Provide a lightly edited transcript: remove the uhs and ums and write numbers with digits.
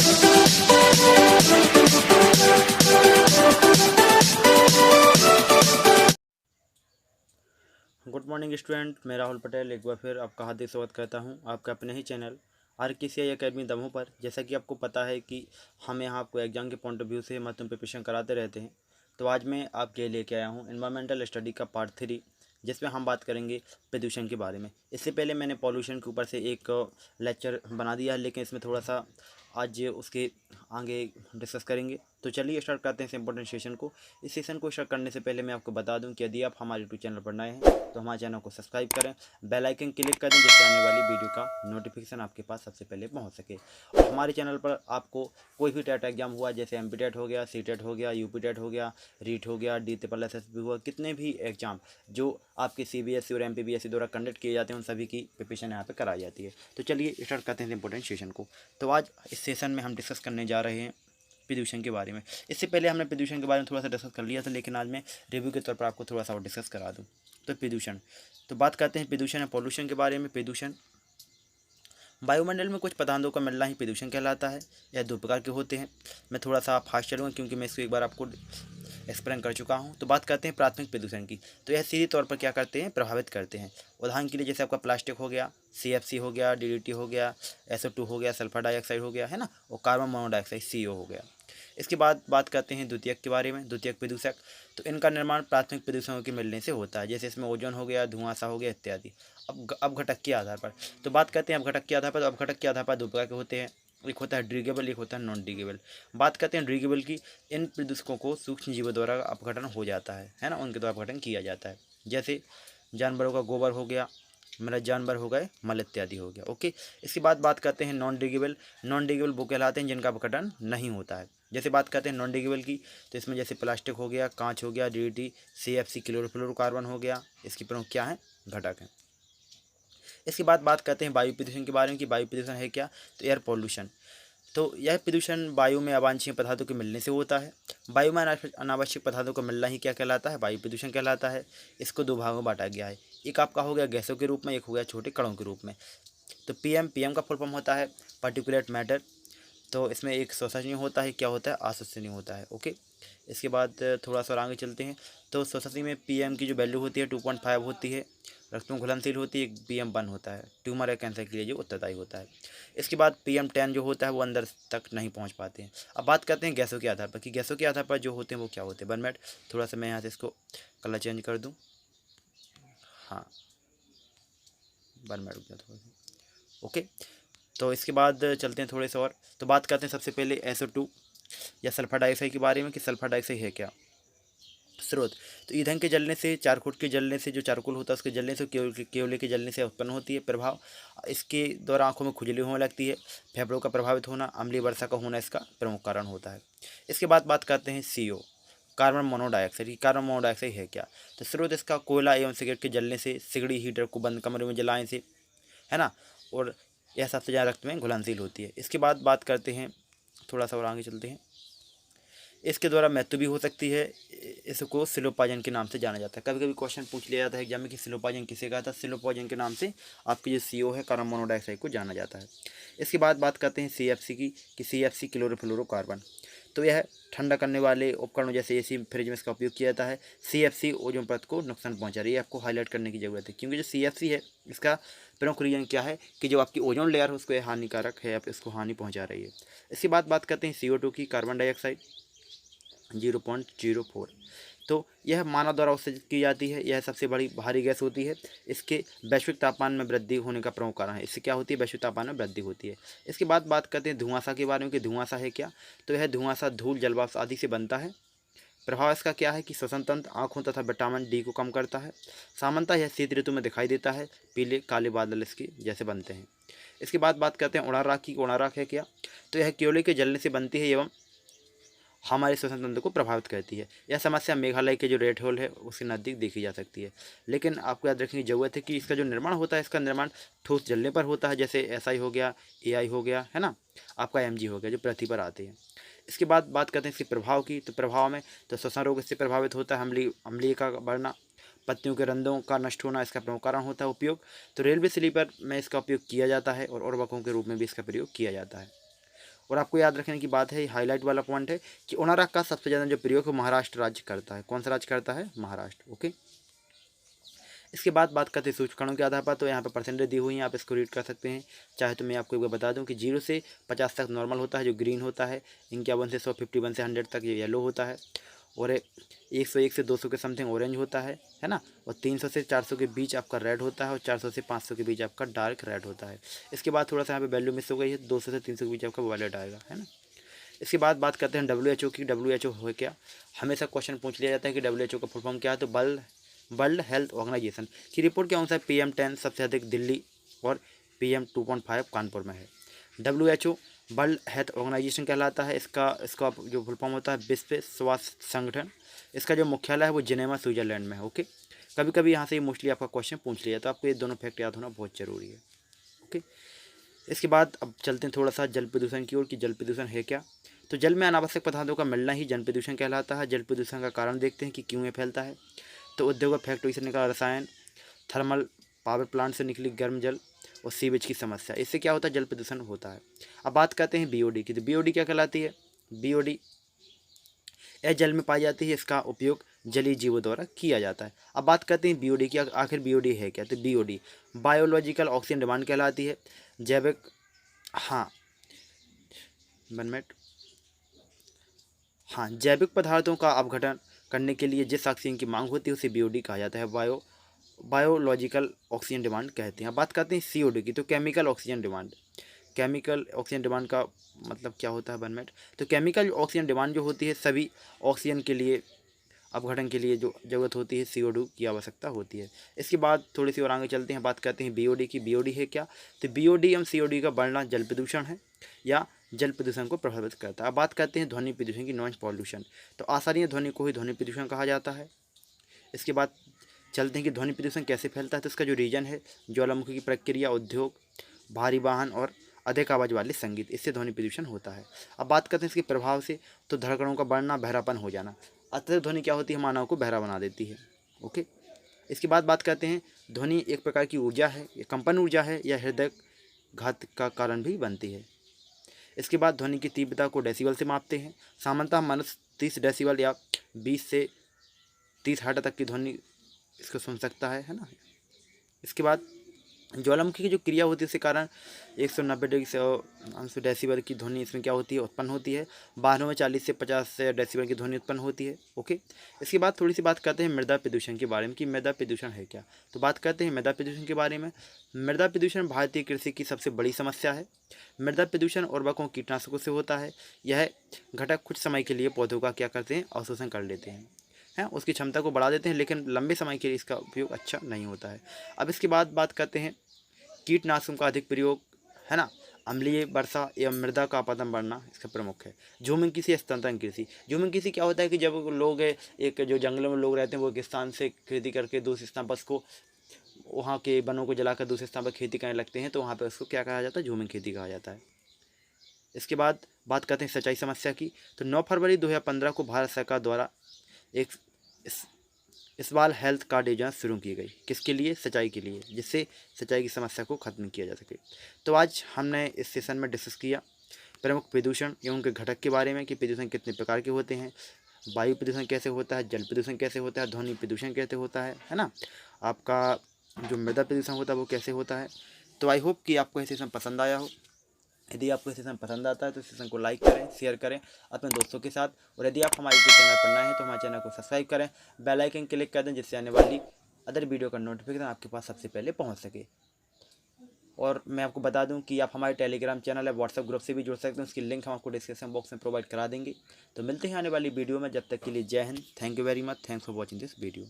Good morning student, मैं राहुल पटेल एक बार फिर आपका हार्दिक स्वागत करता हूं आपके अपने ही चैनल RKCI एकेडमी दमोह पर। जैसा कि आपको पता है कि हम यहाँ आपको एग्जाम के पॉइंट ऑफ व्यू से महत्वपूर्ण प्रिपरेशन कराते रहते हैं। तो आज मैं आपके लिए लेके आया हूँ एनवायरमेंटल स्टडी का पार्ट 3, जिसमें हम बात करेंगे प्रदूषण के बारे में। इससे पहले मैंने पॉल्यूशन के ऊपर से एक लेक्चर बना दिया है, लेकिन इसमें थोड़ा सा आज उसके आगे डिस्कस करेंगे। तो चलिए स्टार्ट करते हैं इस इंपॉर्टेंट सेशन को। इस सेशन को स्टार्ट करने से पहले मैं आपको बता दूं कि यदि आप हमारे यूट्यूब चैनल पर नए हैं तो हमारे चैनल को सब्सक्राइब करें, बेल आइकन क्लिक करें, जिससे आने वाली वीडियो का नोटिफिकेशन आपके पास सबसे पहले पहुंच सके। और हमारे चैनल पर आपको कोई भी टेट एग्जाम हुआ, जैसे MP टेट हो गया, C टेट हो गया, UP टेट हो गया, रीट हो गया, DSSB हुआ, कितने भी एग्जाम जो आपके CBSE और MPBSE द्वारा कंडक्ट किए जाते हैं, उन सभी की प्रिपरेशन यहाँ पर कराई जाती है। तो चलिए स्टार्ट करते हैं इंपॉर्टेंट सेशन को। तो आज इस सेशन में हम डिस्कस करने जा रहे हैं प्रदूषण के बारे में। इससे पहले हमने प्रदूषण के बारे में थोड़ा सा डिस्कस कर लिया था, लेकिन आज मैं रिव्यू के तौर पर आपको थोड़ा सा और डिस्कस करा दूं। तो प्रदूषण, तो बात करते हैं प्रदूषण या पॉल्यूशन के बारे में। प्रदूषण, वायुमंडल में कुछ पदार्थों का मिलना ही प्रदूषण कहलाता है। यह दो प्रकार के होते हैं। मैं थोड़ा सा फास्ट चलूँगा क्योंकि मैं इसको एक बार आपको एक्सप्लेन कर चुका हूँ। तो बात करते हैं प्राथमिक प्रदूषण की। तो यह सीधे तौर पर क्या करते हैं, प्रभावित करते हैं। उदाहरण के लिए जैसे आपका प्लास्टिक हो गया, CFC हो गया, DDT हो गया, SO2 हो गया, सल्फर डाइऑक्साइड हो गया, है ना, और कार्बन मोनोऑक्साइड CO हो गया। इसके बाद बात करते हैं द्वितीयक के बारे में। द्वितीयक प्रदूषक, तो इनका निर्माण प्राथमिक प्रदूषकों के मिलने से होता है, जैसे इसमें ओजोन हो गया, धुआंसा हो गया इत्यादि। अब घटक के आधार पर, तो बात करते हैं अब घटक के आधार पर। तो अब घटक के आधार पर दो प्रकार के होते हैं, एक होता है ड्रिगेबल, एक होता है नॉन ड्रिगेबल। बात करते हैं ड्रिगेबल की। इन प्रदूषकों को सूक्ष्म जीवों द्वारा अपघटन हो जाता है ना, उनके द्वारा अपघटन किया जाता है। जैसे जानवरों का गोबर हो गया, मृत जानवर हो गए, मल इत्यादि हो गया। ओके, इसके बाद बात करते हैं नॉन ड्रिगेबल। नॉन ड्रिगेबल वो कहलाते हैं जिनका अपघटन नहीं होता है। जैसे बात करते हैं नॉन ड्रिगेबल की, तो इसमें जैसे प्लास्टिक हो गया, कांच हो गया, DDT, CFC, क्लोरोफ्लोरोकार्बन हो गया, इसकी प्रमुख क्या है, घटक हैं। इसके बाद बात करते हैं वायु प्रदूषण के बारे में कि वायु प्रदूषण है क्या। तो एयर पॉल्यूशन, तो यह प्रदूषण वायु में अवांछनीय पदार्थों के मिलने से होता है। वायु में अनावश्यक पदार्थों का मिलना ही क्या कहलाता है, वायु प्रदूषण कहलाता है। इसको दो भागों में बांटा गया है, एक आपका हो गया गैसों के रूप में, एक हो गया छोटे कणों के रूप में। तो PM का फुल फॉर्म होता है पार्टिकुलेट मैटर। तो इसमें एक श्वसनीय होता है, क्या होता है, अश्वसनीय होता है। ओके, इसके बाद थोड़ा सा आगे चलते हैं। तो श्वसनीय में PM की जो वैल्यू होती है 2.5 होती है, रक्त में घुलनशील होती है, PM1 होता है, ट्यूमर या कैंसर के लिए जो उत्तरदायी होता है। इसके बाद PM10 जो होता है वो अंदर तक नहीं पहुंच पाते हैं। अब बात करते हैं गैसों के आधार पर कि गैसों के आधार पर जो होते हैं वो क्या होते हैं। 1 मिनट, थोड़ा सा मैं यहाँ से इसको कलर चेंज कर दूँ। हाँ, 1 मिनट रुक जाओ थोड़ा सा। ओके, तो इसके बाद चलते हैं थोड़े से और। तो बात करते हैं सबसे पहले SO2 या सल्फर डाइऑक्साइड के बारे में कि सल्फर डाइऑक्साइड है क्या। स्रोत, तो ईंधन के जलने से, चारकोल के जलने से, जो चारकोल होता है उसके जलने से, केवले के जलने से उत्पन्न होती है। प्रभाव, इसके द्वारा आंखों में खुजली होने लगती है, फेफड़ों का प्रभावित होना, अम्लीय वर्षा का होना इसका प्रमुख कारण होता है। इसके बाद बात करते हैं CO, कार्बन मोनोडाइऑक्साइड की। कार्बन मोनोडाइऑक्साइड है क्या, तो स्रोत इसका कोयला एवं सिगरेट के जलने से, सिगड़ी हीटर को बंद कमरे में जलाने से, है ना, और यह सबसे ज़्यादा रक्त में घुलनशील होती है। इसके बाद बात करते हैं, थोड़ा सा और आगे चलते हैं। इसके द्वारा मृत्यु भी हो सकती है। इसको स्लो पॉइजन के नाम से जाना जाता है। कभी कभी क्वेश्चन पूछ लिया जाता है एग्जाम में कि स्लो पॉइजन किसे कहा था। स्लो पॉइजन के नाम से आपकी जो CO है, कार्बन मोनोऑक्साइड को जाना जाता है। इसके बाद बात करते हैं CFC की कि CFC क्लोरोफ्लोरोकार्बन, तो यह ठंडा करने वाले उपकरणों जैसे AC, फ्रिज में इसका उपयोग किया जाता है। CFC ओजोन परत को नुकसान पहुंचा रही है, आपको हाईलाइट करने की ज़रूरत है, क्योंकि जो CFC है इसका प्रमुख रीजन क्या है कि जो आपकी ओजोन लेयर है उसको हानिकारक है, आप इसको हानि पहुँचा रही है। इसके बाद बात करते हैं CO2 की, कार्बन डाइऑक्साइड 0.04। तो यह मानव द्वारा उत्सर्जित की जाती है। यह सबसे बड़ी भारी गैस होती है। इसके वैश्विक तापमान में वृद्धि होने का प्रमुख कारण है। इससे क्या होती है, वैश्विक तापमान में वृद्धि होती है। इसके बाद बात करते हैं धुआंसा के बारे में कि धुआंसा है क्या। तो यह धुआंसा धूल, जलवाष्प आदि से बनता है। प्रभाव इसका क्या है कि श्वसन तंत्र, आँखों तथा विटामिन D को कम करता है। सामान्यतः यह शीत ऋतु में दिखाई देता है, पीले काले बादल इसके जैसे बनते हैं। इसके बाद बात करते हैं उड़ान राख की। उड़ान राख है क्या, तो यह कोयले के जलने से बनती है एवं हमारे श्वसन तंत्र को प्रभावित करती है। यह समस्या मेघालय के जो रेड होल है उसके नज़दीक देखी जा सकती है। लेकिन आपको याद रखने की ज़रूरत है कि इसका जो निर्माण होता है, इसका निर्माण ठोस जलने पर होता है, जैसे SI हो गया, AI हो गया, है ना, आपका MG हो गया, जो पृथ्वी पर आते हैं। इसके बाद बात करते हैं इसके प्रभाव की। तो प्रभाव में तो श्वसन रोग इससे प्रभावित होता है, अम्लीय का बढ़ना, पत्तियों के रंध्रों का नष्ट होना इसका प्रमुख कारण होता है। उपयोग, तो रेलवे स्लीपर में इसका उपयोग किया जाता है और उर्वरकों के रूप में भी इसका प्रयोग किया जाता है। और आपको याद रखने की बात है, हाईलाइट वाला पॉइंट है कि ओनारा का सबसे ज़्यादा जो प्रयोग है महाराष्ट्र राज्य करता है। कौन सा राज्य करता है? महाराष्ट्र। ओके, इसके बाद बात करते हैं सूचकांकों के आधार पर। तो यहाँ पे परसेंटेज दी हुई है, आप इसको रीड कर सकते हैं। चाहे तो मैं आपको एक बार बता दूं कि 0 से 50 तक नॉर्मल होता है जो ग्रीन होता है, 51 से 100, 51 से 100 तक ये येलो होता है, और 101 से 200 के समथिंग ऑरेंज होता है ना, और 300 से 400 के बीच आपका रेड होता है, और 400 से 500 के बीच आपका डार्क रेड होता है। इसके बाद थोड़ा सा यहाँ पे वैल्यू मिस हो गई है, 200 से 300 के बीच आपका वायलेट आएगा, है ना। इसके बाद बात करते हैं WHO की। WHO हो क्या? हमेशा क्वेश्चन पूछ लिया जाता है कि WHO का फुल फॉर्म क्या है। तो वर्ल्ड हेल्थ ऑर्गेनाइजेशन की रिपोर्ट के अनुसार PM10 सबसे अधिक दिल्ली और PM 2.5 कानपुर में है। WHO वर्ल्ड हेल्थ ऑर्गेनाइजेशन कहलाता है। इसका जो फुल फॉर्म होता है विश्व स्वास्थ्य संगठन। इसका जो मुख्यालय है वो जिनेवा स्विट्जरलैंड में है। ओके, कभी कभी यहाँ से मोस्टली आपका क्वेश्चन पूछ लिया, तो आपको ये दोनों फैक्ट याद होना बहुत ज़रूरी है। ओके, इसके बाद अब चलते हैं थोड़ा सा जल प्रदूषण की ओर कि जल प्रदूषण है क्या। तो जल में अनावश्यक पदार्थों का मिलना ही जल प्रदूषण कहलाता है। जल प्रदूषण का कारण देखते हैं कि क्यों ये फैलता है। तो उद्योग फैक्ट्री से निकला रसायन, थर्मल पावर प्लांट से निकली गर्म जल, और सीवेज की समस्या, इससे क्या होता है? जल प्रदूषण होता है। अब बात करते हैं BOD की। तो BOD क्या कहलाती है? BOD यह जल में पाई जाती है, इसका उपयोग जलीय जीवों द्वारा किया जाता है। अब बात करते हैं BOD की। आखिर BOD है क्या? तो BOD बायोलॉजिकल ऑक्सीजन डिमांड कहलाती है। जैविक, हाँ 1 मिनट, हाँ, जैविक पदार्थों का अपघटन करने के लिए जिस ऑक्सीजन की मांग होती है उसे BOD कहा जाता है, बायोलॉजिकल ऑक्सीजन डिमांड कहते हैं। अब बात करते हैं COD की। तो chemical oxygen demand. Chemical oxygen demand का मतलब क्या होता है? 1 मिनट। तो केमिकल ऑक्सीजन डिमांड जो होती है, सभी ऑक्सीजन के लिए अपघटन के लिए जो ज़रूरत होती है CO2 की आवश्यकता होती है। इसके बाद थोड़ी सी और आगे चलते हैं, बात करते हैं BOD की। BOD है क्या? तो BOD एवं COD का बढ़ना जल प्रदूषण है या जल प्रदूषण को प्रभावित करता है। अब बात करते हैं ध्वनि प्रदूषण की, नॉइज पॉल्यूशन। तो आसानी ध्वनि को ही ध्वनि प्रदूषण कहा जाता है। इसके बाद चलते हैं कि ध्वनि प्रदूषण कैसे फैलता है। तो इसका जो रीजन है, ज्वालामुखी की प्रक्रिया, उद्योग, भारी वाहन और अधिक आवाज़ वाले संगीत, इससे ध्वनि प्रदूषण होता है। अब बात करते हैं इसके प्रभाव से। तो धड़कनों का बढ़ना, बहरापन हो जाना। अत्यधिक ध्वनि क्या होती है? मानव को बहरा बना देती है। ओके, इसके बाद बात करते हैं ध्वनि एक प्रकार की ऊर्जा है, या कंपन ऊर्जा है, या हृदय घात का कारण भी बनती है। इसके बाद ध्वनि की तीव्रता को डेसिबल से मापते हैं। सामान्यतः मनुष्य 30 डेसिबल या 20 से 30 हर्ट्ज तक की ध्वनि इसको सुन सकता है ना। इसके बाद ज्वालामुखी की जो क्रिया होती है उसके कारण 190 डिग्री से 900 डेसिबल की ध्वनि इसमें क्या होती है? उत्पन्न होती है। वाहनों में 40 से 50 डेसिबल की ध्वनि उत्पन्न होती है। ओके, इसके बाद थोड़ी सी बात करते हैं मृदा प्रदूषण के बारे में कि मृदा प्रदूषण है क्या। तो बात करते हैं मृदा प्रदूषण के बारे में। मृदा प्रदूषण भारतीय कृषि की सबसे बड़ी समस्या है। मृदा प्रदूषण उर्वरकों कीटनाशकों से होता है। यह घटक कुछ समय के लिए पौधों का क्या करते हैं? अवशोषण कर लेते हैं, उसकी क्षमता को बढ़ा देते हैं, लेकिन लंबे समय के लिए इसका उपयोग अच्छा नहीं होता है। अब इसके बाद बात करते हैं कीटनाशकों का अधिक प्रयोग, है ना। अम्लीय वर्षा एवं मृदा का अपरदन बढ़ना इसका प्रमुख है। झूमिंग कृषि, स्तनतन कृषि। झूमिंग कृषि क्या होता है कि जब लोग एक जो जंगलों में लोग रहते हैं वो एक स्थान से खेती करके दूसरे स्थान पर उसको, वहाँ के वनों को जलाकर दूसरे स्थान पर खेती करने लगते हैं, तो वहाँ पर उसको क्या कहा जाता है? झूमिंग खेती कहा जाता है। इसके बाद बात करते हैं सिंचाई समस्या की। तो 9 फरवरी 2015 को भारत सरकार द्वारा एक इस्बाल हेल्थ कार्ड योजना शुरू की गई। किसके लिए? सिंचाई के लिए, जिससे सिंचाई की समस्या को खत्म किया जा सके। तो आज हमने इस सेशन में डिस्कस किया प्रमुख प्रदूषण एवं उनके घटक के बारे में कि प्रदूषण कितने प्रकार के होते हैं, वायु प्रदूषण कैसे होता है, जल प्रदूषण कैसे होता है, ध्वनि प्रदूषण कैसे होता है ना, आपका जो मृदा प्रदूषण होता है वो कैसे होता है। तो आई होप कि आपको ये सेशन पसंद आया हो। यदि आपको ये सेशन पसंद आता है तो सेशन को लाइक करें, शेयर करें अपने दोस्तों के साथ, और यदि आप हमारे यूट्यूब चैनल पर नए हैं तो हमारे चैनल को सब्सक्राइब करें, बेल आइकन क्लिक कर दें, जिससे आने वाली अदर वीडियो का नोटिफिकेशन आपके पास सबसे पहले पहुंच सके। और मैं आपको बता दूं कि आप हमारे टेलीग्राम चैनल है, व्हाट्सएप ग्रुप से भी जुड़ सकते हैं, उसकी लिंक हम आपको डिस्क्रिप्शन बॉक्स में प्रोवाइड करा देंगे। तो मिलते हैं आने वाली वीडियो में, जब तक के लिए जय Hind. Thank you very much. Thanks for watching this video.